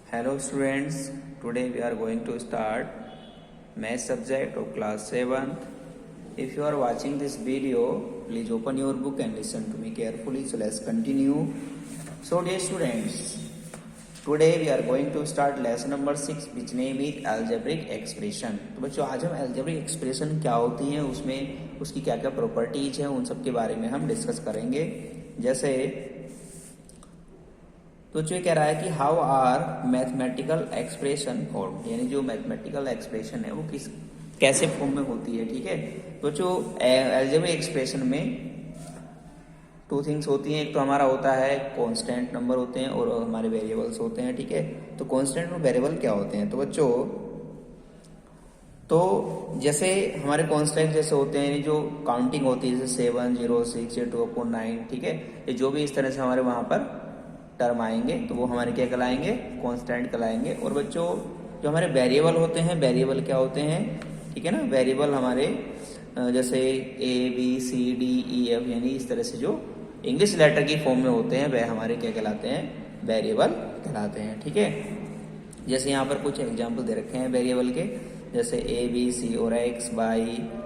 Hello students, today we are going to start math subject of class 7th. If you are watching this video, please open your book and listen to me carefully. So let's continue. So dear students, today we are going to start lesson number 6 which name is algebraic expression. तो बच्चों आज हम algebraic expression क्या होती है, उसमें उसकी क्या क्या प्रॉपर्टीज हैं, उन सब के बारे में हम डिस्कस करेंगे। जैसे तो जो कह रहा है कि how are mathematical expression form, यानी जो मैथमेटिकल एक्सप्रेशन है वो कैसे फॉर्म में होती है। ठीक है, तो जो अलजेब्रिक एक्सप्रेशन में टू थिंग्स होती हैं, एक तो हमारा होता है कांस्टेंट नंबर होते हैं और हमारे वेरिएबल्स होते हैं। ठीक है, तो कांस्टेंट और वेरिएबल क्या होते हैं, तो बच्चों तो जैसे हमारे कांस्टेंट जैसे होते हैं जो काउंटिंग होती है, जैसे 7, 0, 6, 2/9। ठीक है, ये जो भी इस तरह से हमारे वहां पर टर्म आएंगे तो वो हमारे क्या कहलाएंगे, कांस्टेंट कहलाएंगे। और बच्चों जो हमारे वेरिएबल होते हैं, वेरिएबल क्या होते हैं, ठीक है ना, वेरिएबल हमारे जैसे ABCDEF यानी इस तरह से जो इंग्लिश लेटर की फॉर्म में होते हैं वह हमारे क्या कहलाते हैं, वेरिएबल कहलाते हैं। ठीक है, जैसे यहाँ पर कुछ एग्जाम्पल दे रखे हैं वेरिएबल के, जैसे ABC और X, Y,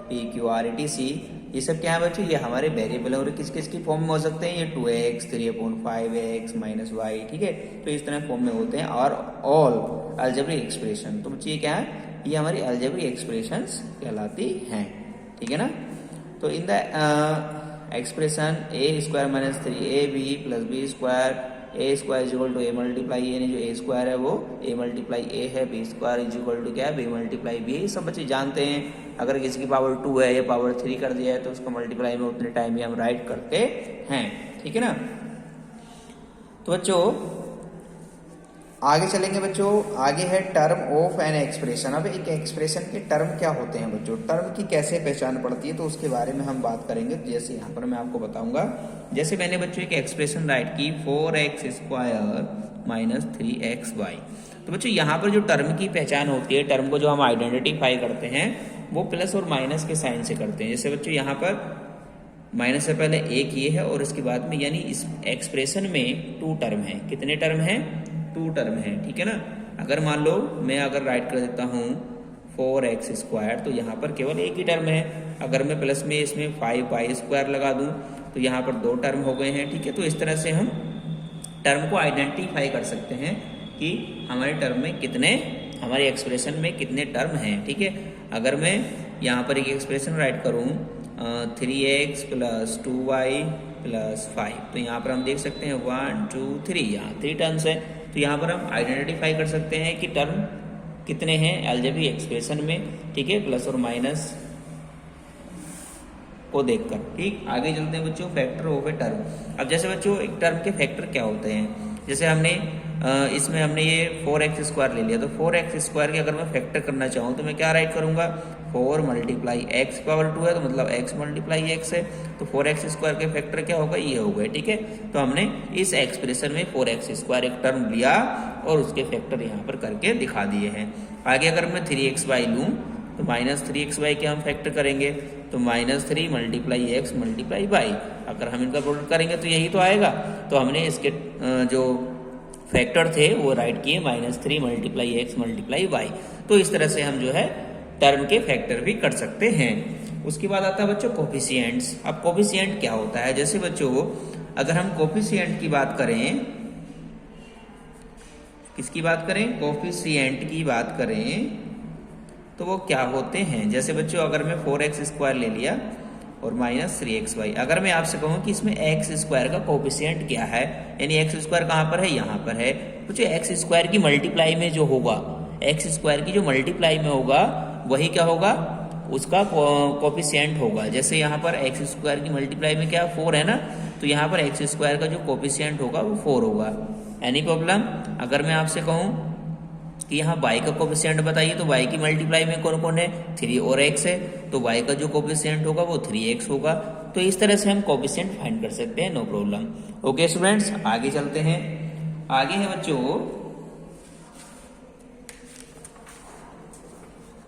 P, Q, R, etc। ये सब क्या है बच्चों, ये हमारे वेरिएबल है और किस किस की फॉर्म में हो सकते हैं, ये 2x, 3/5x माइनस y। ठीक है, तो इस तरह फॉर्म में होते हैं। और ऑल अलजेब्रिक एक्सप्रेशन, तो बच्चे ये क्या है, ये हमारी अलजेब्रिक एक्सप्रेशंस कहलाती हैं। ठीक है ना, तो in the expression a² - 3ab + b² a² = a multiply यानी जो a² है वो a मल्टीप्लाई a है, b² = क्या है, b मल्टीप्लाई b। सब बच्चे जानते हैं, अगर किसी की पावर 2 है या पावर 3 कर दिया है तो उसको मल्टीप्लाई में उतने टाइम ही हम राइट करते हैं। ठीक है ना, तो बच्चों आगे चलेंगे। बच्चों आगे है टर्म ऑफ एन एक्सप्रेशन। अब एक एक्सप्रेशन के टर्म क्या होते हैं बच्चों, टर्म की कैसे पहचान पड़ती है, तो उसके बारे में हम बात करेंगे। जैसे यहाँ पर मैं आपको बताऊंगा, जैसे मैंने बच्चों एक एक्सप्रेशन राइट की 4x² - 3xy। तो बच्चों यहाँ पर जो टर्म की पहचान होती है, टर्म को जो हम आइडेंटिफाई करते हैं वो प्लस और माइनस के साइन से करते हैं। जैसे बच्चों यहाँ पर माइनस से पहले एक ये है और इसके बाद में, यानी इस एक्सप्रेशन में 2 टर्म है। कितने टर्म है, 2 टर्म है। ठीक है ना, अगर मान लो मैं अगर राइट कर देता हूँ 4x², तो यहाँ पर केवल एक ही टर्म है। अगर मैं प्लस में इसमें 5y² लगा दूं तो यहाँ पर 2 टर्म हो गए हैं। ठीक है, तो इस तरह से हम टर्म को आइडेंटिफाई कर सकते हैं कि हमारे टर्म में कितने, हमारे एक्सप्रेशन में कितने टर्म हैं। ठीक है, अगर मैं यहाँ पर एक एक्सप्रेशन राइट करूँ 3x + 2y + 5, तो यहाँ पर हम देख सकते हैं 1 2 3, यहाँ 3 टर्म्स है। तो यहाँ पर हम आइडेंटिफाई कर सकते हैं कि टर्म कितने हैं अलजेब्रिक एक्सप्रेशन में। ठीक है, प्लस और माइनस को देखकर। ठीक, आगे चलते हैं बच्चों, फैक्टर ऑफ ए टर्म। अब जैसे बच्चों एक टर्म के फैक्टर क्या होते हैं, जैसे हमने इसमें हमने ये 4x² ले लिया, तो 4x² के अगर मैं फैक्टर करना चाहूँ तो मैं क्या राइट करूँगा, 4 × x पावर 2 है तो मतलब x × x है, तो 4x² के फैक्टर क्या होगा, ये हो गए। ठीक है, तो हमने इस एक्सप्रेशन में 4x² एक टर्म लिया और उसके फैक्टर यहाँ पर करके दिखा दिए हैं। आगे अगर मैं 3xy लूँ तो -3xy के हम फैक्टर करेंगे, तो -3 × x × y। अगर हम इनका प्रोडक्ट करेंगे तो यही तो आएगा। तो हमने इसके जो फैक्टर थे वो राइट किए -3 × x × y। तो इस तरह से हम जो है टर्म के फैक्टर भी कर सकते हैं। उसके बाद आता है बच्चों कोफिशिएंट्स। अब कोफिशिएंट क्या होता है, जैसे बच्चों अगर हम कोफिशिएंट की बात करें, किसकी बात करें, कोफिशिएंट की बात करें, तो वो क्या होते हैं। जैसे बच्चों अगर मैं 4x² ले लिया और -3xy, अगर मैं आपसे कहूँ कि इसमें x² का कोफिशिएंट क्या है, यानी x² कहाँ पर है, यहाँ पर है। बच्चों x² की मल्टीप्लाई में जो होगा, x² की जो मल्टीप्लाई में होगा वही क्या होगा, उसका कोफिशिएंट होगा। जैसे यहाँ पर x² की मल्टीप्लाई में क्या 4 है ना, तो यहाँ पर x² का जो कोफिशिएंट होगा वो 4 होगा। Any problem. अगर मैं आपसे कहूँ कि यहाँ y का कोफिशिएंट बताइए, तो y की मल्टीप्लाई में कौन कौन है, 3 और x है, तो y का जो कोफिशिएंट होगा वो 3x होगा। तो इस तरह से हम कोफिशिएंट फाइंड कर सकते हैं, नो प्रॉब्लम। ओके स्टूडेंट्स, आगे चलते हैं। आगे है बच्चों,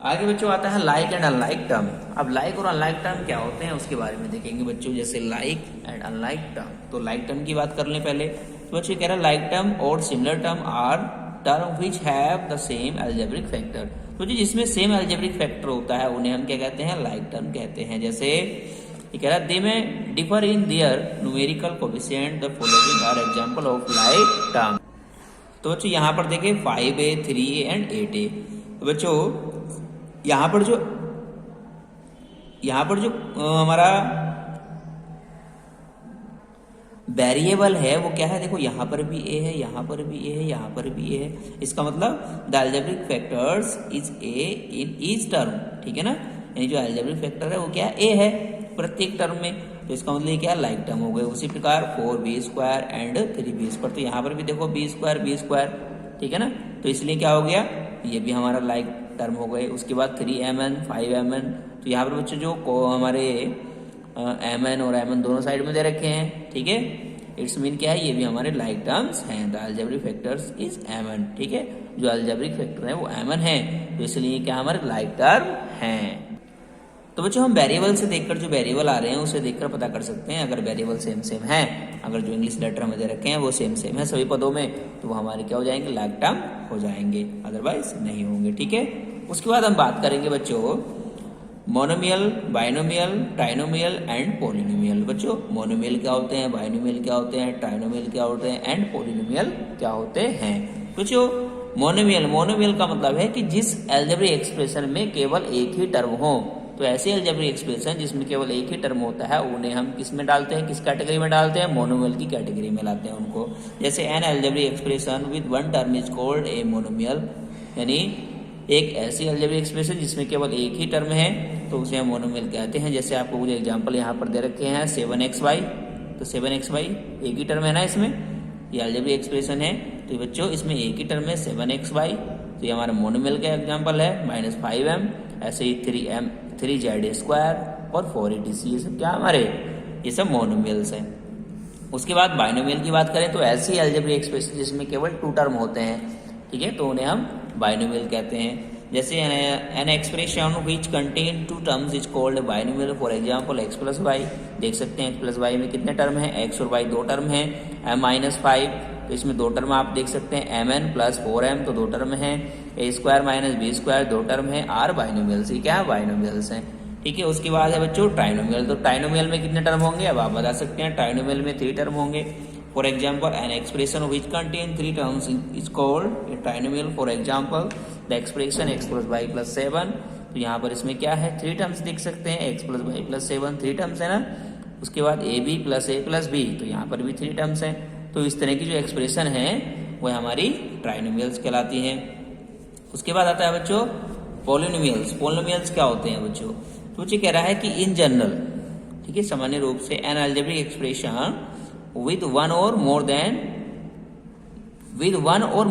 आगे बच्चों आता है लाइक एंड अनलाइक टर्म। अब लाइक और अनलाइक टर्म क्या होते हैं उसके बारे में देखेंगे बच्चों। जैसे लाइक एंड अनलाइक टर्म, तो लाइक टर्म की बात कर लें पहले। तो बच्चों कह रहा है लाइक टर्म और similar term are term which have the same algebraic factor. तो जी जिसमें सेम अलजेब्रिक फैक्टर होता है उन्हें हम क्या कहते हैं, लाइक टर्म कहते हैं। जैसे ये कह रहा है they may differ in their numerical coefficient, the following are example of like term. तो बच्चों यहाँ पर देखें 5a, 3a एंड 8a। तो बच्चों यहाँ पर जो हमारा वेरिएबल है वो क्या है, देखो यहाँ पर भी a है, यहाँ पर भी a है, यहाँ पर भी a है। इसका मतलब the algebraic factors is a in each term, ठीक है ना। यानी जो अलजेब्रिक फैक्टर है वो क्या है, a है प्रत्येक टर्म में। तो इसका मतलब क्या है, लाइक टर्म हो गए। उसी प्रकार 4b² एंड 3b²। तो यहाँ पर भी देखो b², ठीक है ना। तो इसलिए क्या हो गया, ये भी हमारा लाइक टर्म हो गए। उसके बाद 3mn, 5mn। तो यहाँ पर बच्चों जो हमारे mn और mn दोनों साइड में दे रखे हैं, ठीक है। इट्स मीन क्या है, ये भी हमारे लाइक टर्म्स हैं। The algebraic factors is mn, ठीक है। जो अलजेब्रिक फैक्टर है वो mn है, तो इसलिए क्या हमारे लाइक टर्म हैं। तो बच्चों हम वेरिएबल से देखकर जो वेरिएबल आ रहे हैं उसे देखकर पता कर सकते हैं। अगर वेरिएबल सेम है, अगर जो इंग्लिश लेटर में दे रखे हैं वो सेम है सभी पदों में, तो वो हमारे क्या हो जाएंगे, लाइक टर्म हो जाएंगे, अदरवाइज नहीं होंगे, ठीक है। उसके बाद हम बात करेंगे बच्चों monomial, binomial, trinomial and polynomial. बच्चों मोनोमियल क्या होते हैं, बाइनोमियल क्या होते हैं, ट्राइनोमियल क्या होते हैं एंड पॉलिनोमियल क्या होते हैं। बच्चों मोनोमियल का मतलब है कि जिस अलजेब्रिक एक्सप्रेशन में केवल एक ही टर्म हो। तो ऐसे अलजेब्रिक एक्सप्रेशन जिसमें केवल एक ही टर्म होता है उन्हें हम किस में डालते हैं, किस कैटेगरी में डालते हैं, मोनोमियल की कैटेगरी में लाते हैं उनको। जैसे N algebraic expression with one term is called a monomial, यानी एक ऐसी अलजेब्रिक एक्सप्रेशन जिसमें केवल एक ही टर्म है तो उसे हम मोनोमियल कहते हैं। जैसे आपको कुछ एग्जांपल यहाँ पर दे रखे हैं 7xy। तो 7xy एक ही टर्म है ना, इसमें ये अलजेब्रिक एक्सप्रेशन है। तो बच्चों इसमें एक ही टर्म है 7xy, तो ये हमारा मोनोमियल का एग्जांपल है। -5m, ऐसे ही 3z² और 4etc, ये सब क्या हमारे, ये सब मोनोमियल्स हैं। उसके बाद बाइनोमियल की बात करें तो ऐसी अलजेब्रिक एक्सप्रेशन जिसमें केवल 2 टर्म होते हैं, ठीक है, तो उन्हें हम बाइनोमियल कहते हैं। जैसे an expression which contain 2 terms is called binomial. For example x+y, देख सकते हैं x+y में कितने टर्म हैं, x और y 2 टर्म हैं। m-5, तो इसमें 2 टर्म आप देख सकते हैं, mn + 4m, तो 2 टर्म हैं। a² - b² 2 टर्म है। आर बाइनोमियल्स, ये क्या है, बाइनोमियल्स हैं, ठीक है। उसके बाद है बच्चों ट्राइनोमियल। तो ट्राइनोमियल में कितने टर्म होंगे, अब आप बता सकते हैं। ट्राइनोमियल में 3 टर्म होंगे। For example an expression which contain 3 terms is called a trinomial. For example the expression x+y + 7। तो यहाँ पर इसमें क्या है, 3 टर्म्स देख सकते हैं, x+y + 7 3 टर्म्स है ना। उसके बाद ab + a + b, तो यहाँ पर भी 3 टर्म्स हैं। तो इस तरह की जो एक्सप्रेशन है वो हमारी ट्राइनोमियल्स कहलाती हैं। उसके बाद आता है बच्चों पॉलिनोमियल्स। पॉलिनोमियल्स क्या होते हैं बच्चों, तो बच्चे कह रहा है कि इन जनरल, ठीक है, सामान्य रूप से N algebraic expression with one or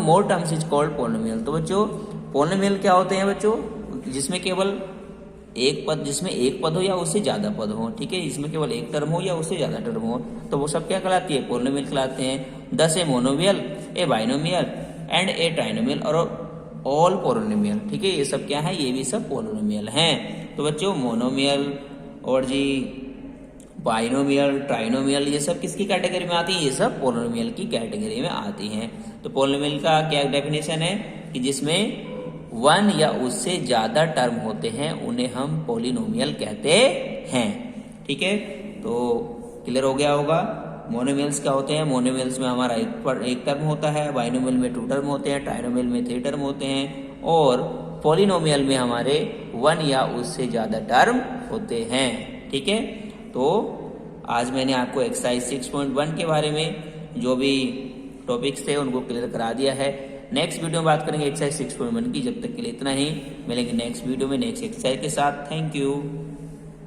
more terms is called polynomial। तो बच्चों polynomial क्या होते हैं बच्चों, जिसमें केवल एक पद हो या उससे ज्यादा पद हो, ठीक है, जिसमें केवल एक टर्म हो या उससे ज्यादा टर्म हो, तो वो सब क्या कहलाती है, पोलिनोमियल कहलाते हैं। दस a monomial, A binomial and A trinomial और ऑल पोलिनोमियल, ठीक है, ये सब क्या है, ये भी सब पोलिनोमियल हैं। तो बच्चों मोनोमियल और जी बाइनोमियल, ट्राइनोमियल, ये सब किसकी कैटेगरी में आती है, ये सब पोलिनोमियल की कैटेगरी में आती हैं। तो पोलिनोमियल का क्या डेफिनेशन है कि जिसमें 1 या उससे ज्यादा टर्म होते हैं उन्हें हम पोलिनोमियल कहते हैं, ठीक है। तो क्लियर हो गया होगा। मोनोमियल्स क्या होते हैं, मोनोमियल्स में हमारा एक टर्म होता है, बाइनोमियल में 2 टर्म होते हैं, ट्राइनोमियल में 3 टर्म होते हैं और पॉलिनोमियल में हमारे 1 या उससे ज्यादा टर्म होते हैं, ठीक है। तो आज मैंने आपको एक्सरसाइज 6.1 के बारे में जो भी टॉपिक्स थे उनको क्लियर करा दिया है। नेक्स्ट वीडियो में बात करेंगे एक्सरसाइज 6.1 की। जब तक के लिए इतना ही, मिलेंगे नेक्स्ट वीडियो में नेक्स्ट एक्सरसाइज के साथ। Thank you.